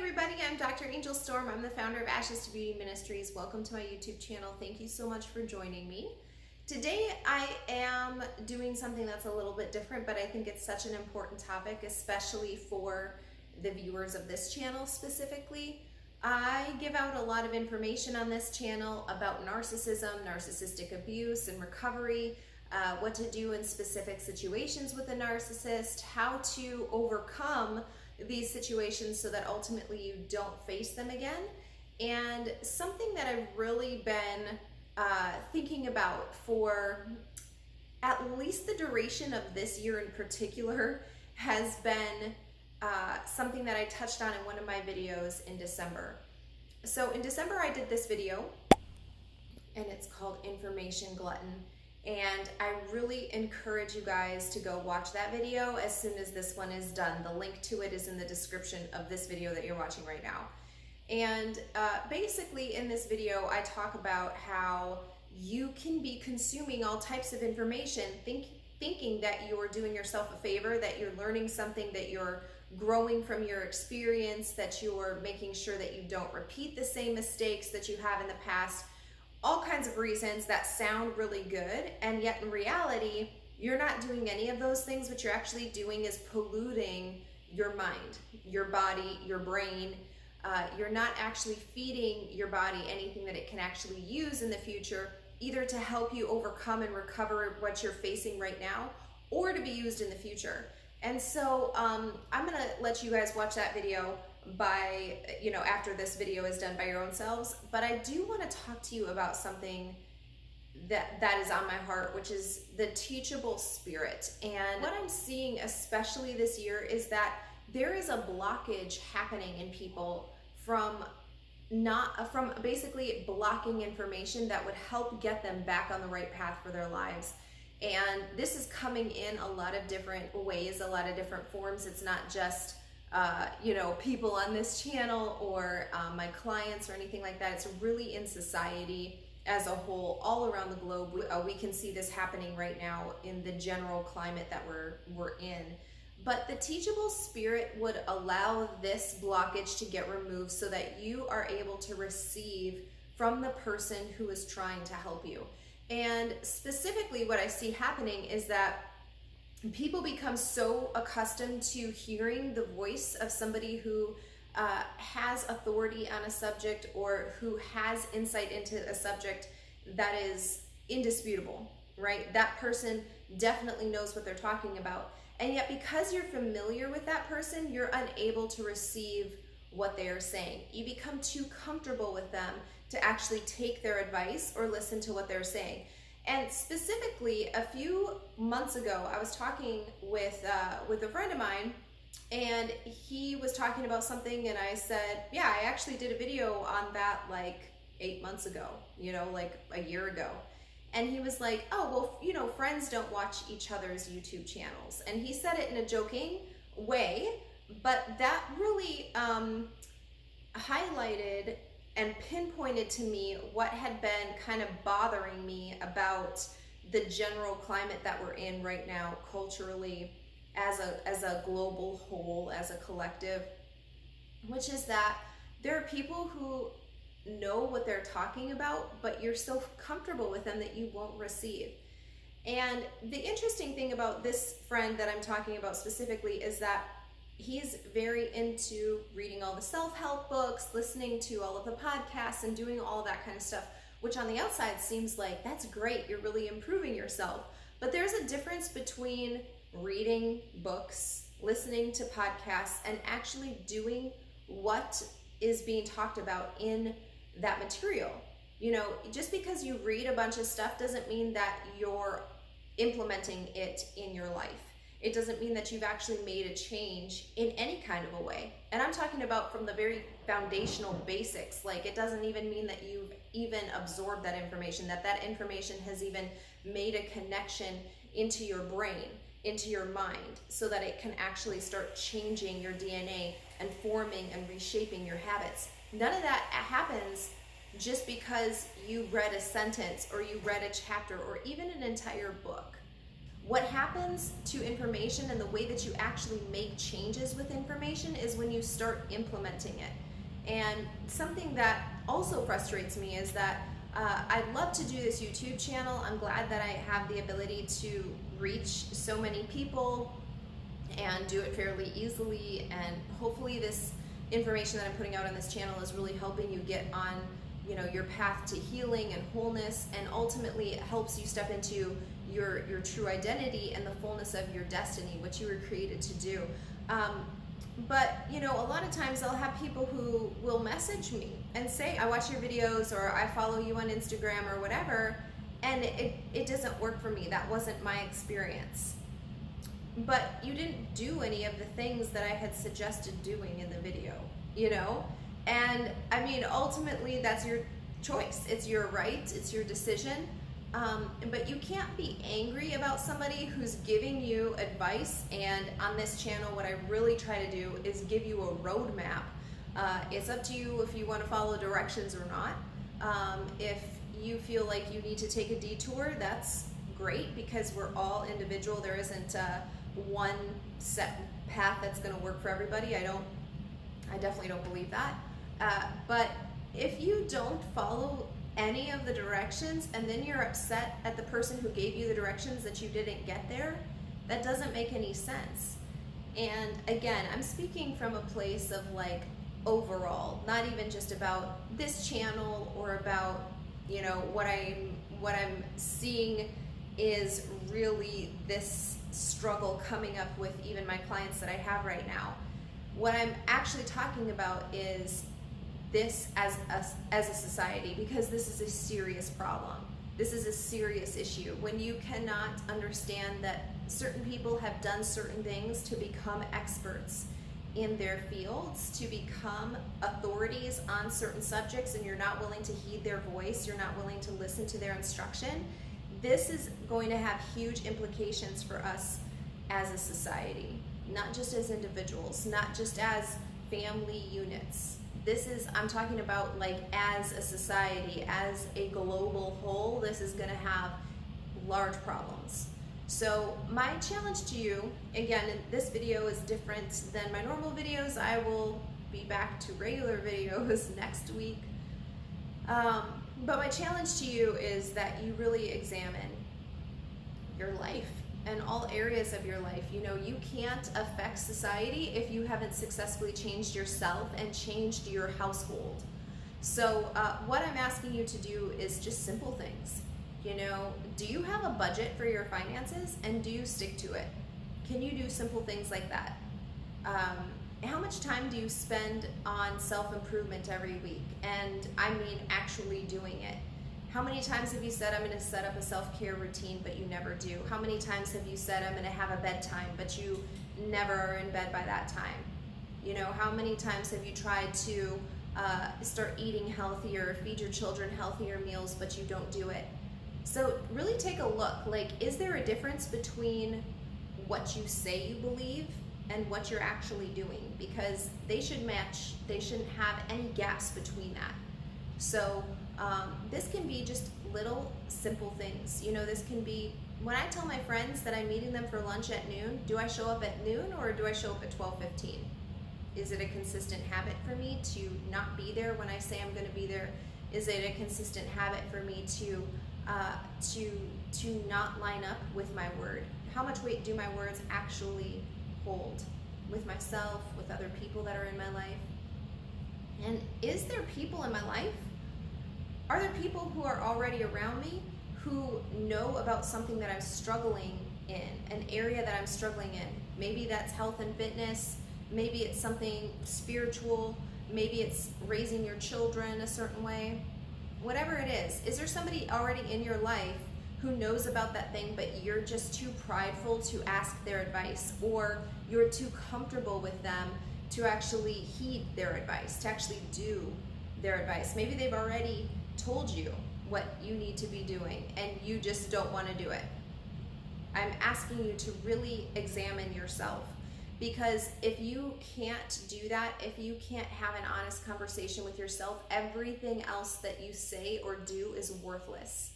everybody, I'm Dr. Angel Storm. I'm the founder of Ashes to Beauty Ministries. Welcome to my YouTube channel. Thank you so much for joining me. Today I am doing something that's a little bit different, but I think it's such an important topic, especially for the viewers of this channel specifically. I give out a lot of information on this channel about narcissism, narcissistic abuse and recovery, what to do in specific situations with a narcissist, how to overcome these situations so that ultimately you don't face them again. And something that I've really been thinking about for at least the duration of this year in particular has been something that I touched on in one of my videos in December. So in December I did this video and it's called Information Glutton. And I really encourage you guys to go watch that video as soon as this one is done. The link to it is in the description of this video that you're watching right now. And basically in this video, I talk about how you can be consuming all types of information, thinking that you're doing yourself a favor, that you're learning something, that you're growing from your experience, that you're making sure that you don't repeat the same mistakes that you have in the past. All kinds of reasons that sound really good, and yet in reality, you're not doing any of those things. What you're actually doing is polluting your mind, your body, your brain. You're not actually feeding your body anything that it can actually use in the future, either to help you overcome and recover what you're facing right now, or to be used in the future. And so I'm gonna let you guys watch that video after this video is done by your own selves. But I do want to talk to you about something that is on my heart, which is the teachable spirit. And what I'm seeing, especially this year, is that there is a blockage happening in people from basically blocking information that would help get them back on the right path for their lives. And this is coming in a lot of different ways, a lot of different forms. It's not just people on this channel or my clients or anything like that. It's really in society as a whole, all around the globe. We can see this happening right now in the general climate that we're in. But the teachable spirit would allow this blockage to get removed so that you are able to receive from the person who is trying to help you. And specifically what I see happening is that people become so accustomed to hearing the voice of somebody who has authority on a subject or who has insight into a subject that is indisputable, right? That person definitely knows what they're talking about. And yet because you're familiar with that person, you're unable to receive what they are saying. You become too comfortable with them to actually take their advice or listen to what they're saying. And specifically, a few months ago, I was talking with a friend of mine, and he was talking about something, and I said, yeah, I actually did a video on that like 8 months ago, like a year ago. And he was like, oh, well, friends don't watch each other's YouTube channels. And he said it in a joking way, but that really highlighted and pinpointed to me what had been kind of bothering me about the general climate that we're in right now culturally as a global whole, as a collective, which is that there are people who know what they're talking about, but you're so comfortable with them that you won't receive. And the interesting thing about this friend that I'm talking about specifically is that he's very into reading all the self-help books, listening to all of the podcasts, and doing all that kind of stuff, which on the outside seems like that's great, you're really improving yourself. But there's a difference between reading books, listening to podcasts, and actually doing what is being talked about in that material. Just because you read a bunch of stuff doesn't mean that you're implementing it in your life. It doesn't mean that you've actually made a change in any kind of a way. And I'm talking about from the very foundational basics. Like, it doesn't even mean that you've even absorbed that information, that information has even made a connection into your brain, into your mind, so that it can actually start changing your DNA and forming and reshaping your habits. None of that happens just because you read a sentence or you read a chapter or even an entire book. What happens to information and the way that you actually make changes with information is when you start implementing it. And something that also frustrates me is that I'd love to do this YouTube channel. I'm glad that I have the ability to reach so many people and do it fairly easily, and hopefully this information that I'm putting out on this channel is really helping you get on, you know, your path to healing and wholeness, and ultimately it helps you step into your true identity and the fullness of your destiny, what you were created to do. But you know, a lot of times I'll have people who will message me and say, I watch your videos, or I follow you on Instagram or whatever, and it doesn't work for me. That wasn't my experience. But you didn't do any of the things that I had suggested doing in the video, you know? And I mean, ultimately that's your choice. It's your right, it's your decision. But you can't be angry about somebody who's giving you advice. And on this channel, what I really try to do is give you a roadmap. It's up to you if you want to follow directions or not. If you feel like you need to take a detour, that's great, because we're all individual. There isn't one set path that's going to work for everybody. I definitely don't believe that. But if you don't follow any of the directions and then you're upset at the person who gave you the directions that you didn't get there, that doesn't make any sense. And again, I'm speaking from a place of like overall, not even just about this channel or about, you know, what I'm seeing is really this struggle coming up with even my clients that I have right now. What I'm actually talking about is this as a society, because this is a serious problem. This is a serious issue. When you cannot understand that certain people have done certain things to become experts in their fields, to become authorities on certain subjects, and you're not willing to heed their voice, you're not willing to listen to their instruction, this is going to have huge implications for us as a society, not just as individuals, not just as family units. I'm talking about like as a society, as a global whole, this is gonna have large problems. So my challenge to you, again, this video is different than my normal videos. I will be back to regular videos next week. But my challenge to you is that you really examine your life and all areas of your life. You know, you can't affect society if you haven't successfully changed yourself and changed your household. So what I'm asking you to do is just simple things. You know, do you have a budget for your finances, and do you stick to it? Can you do simple things like that? How much time do you spend on self-improvement every week? And I mean actually doing it. How many times have you said, I'm going to set up a self-care routine, but you never do? How many times have you said, I'm going to have a bedtime, but you never are in bed by that time? You know, how many times have you tried to start eating healthier, feed your children healthier meals, but you don't do it? So really take a look. Like, is there a difference between what you say you believe and what you're actually doing? Because they should match. They shouldn't have any gaps between that. So this can be just little simple things. You know, this can be, when I tell my friends that I'm meeting them for lunch at noon, do I show up at noon or do I show up at 12:15? Is it a consistent habit for me to not be there when I say I'm going to be there? Is it a consistent habit for me to not line up with my word? How much weight do my words actually hold with myself, with other people that are in my life? And is there people in my life? Are there people who are already around me who know about something that I'm struggling in, an area that I'm struggling in? Maybe that's health and fitness, maybe it's something spiritual, maybe it's raising your children a certain way. Whatever it is there somebody already in your life who knows about that thing, but you're just too prideful to ask their advice, or you're too comfortable with them to actually heed their advice, to actually do their advice? Maybe they've already told you what you need to be doing and you just don't want to do it. I'm asking you to really examine yourself, because if you can't do that, if you can't have an honest conversation with yourself, everything else that you say or do is worthless.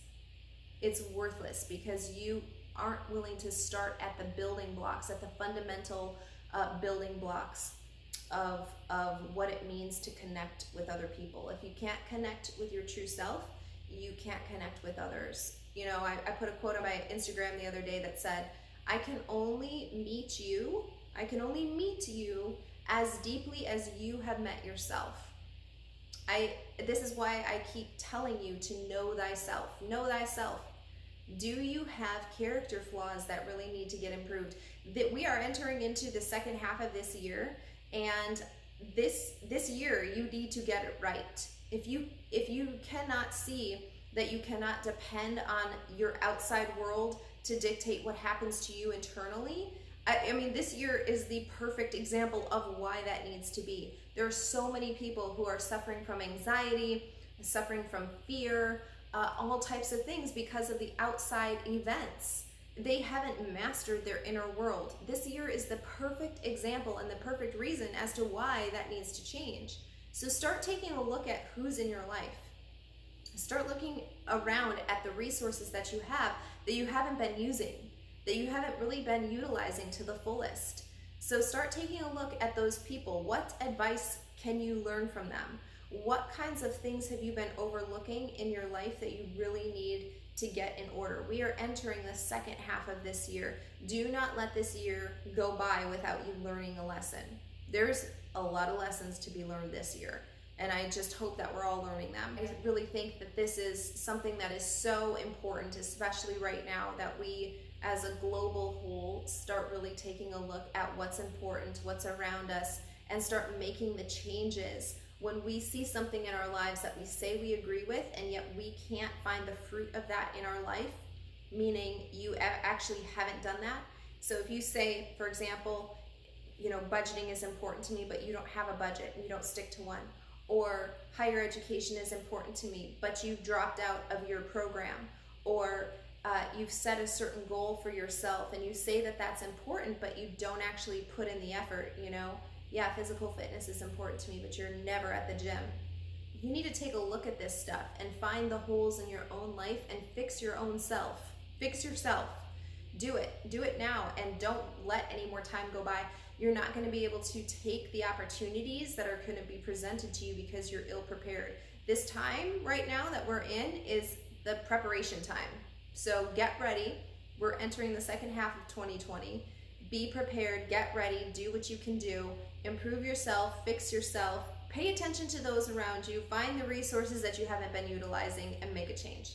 It's worthless, because you aren't willing to start at the building blocks, at the fundamental building blocks of what it means to connect with other people. If you can't connect with your true self, you can't connect with others. You know, I put a quote on my Instagram the other day that said, I can only meet you as deeply as you have met yourself. This is why I keep telling you to know thyself. Know thyself. Do you have character flaws that really need to get improved? That we are entering into the second half of this year, and this year you need to get it right. If you cannot see that you cannot depend on your outside world to dictate what happens to you internally, I mean, this year is the perfect example of why that needs to be. There are so many people who are suffering from anxiety, suffering from fear, all types of things because of the outside events. They haven't mastered their inner world. This year is the perfect example and the perfect reason as to why that needs to change. So start taking a look at who's in your life. Start looking around at the resources that you have that you haven't been using, that you haven't really been utilizing to the fullest. So start taking a look at those people. What advice can you learn from them? What kinds of things have you been overlooking in your life that you really need to get in order? We are entering the second half of this year. Do not let this year go by without you learning a lesson. There's a lot of lessons to be learned this year, and I just hope that we're all learning them. I really think that this is something that is so important, especially right now, that we as a global whole start really taking a look at what's important, what's around us, and start making the changes. When we see something in our lives that we say we agree with, and yet we can't find the fruit of that in our life, meaning you actually haven't done that. So if you say, for example, you know, budgeting is important to me, but you don't have a budget and you don't stick to one, or higher education is important to me, but you've dropped out of your program, or you've set a certain goal for yourself and you say that that's important, but you don't actually put in the effort, you know. Yeah, physical fitness is important to me, but you're never at the gym. You need to take a look at this stuff and find the holes in your own life and fix your own self. Fix yourself. Do it. Do it now, and don't let any more time go by. You're not going to be able to take the opportunities that are going to be presented to you because you're ill prepared. This time right now that we're in is the preparation time. So get ready. We're entering the second half of 2020. Be prepared, get ready, do what you can do, improve yourself, fix yourself, pay attention to those around you, find the resources that you haven't been utilizing, and make a change.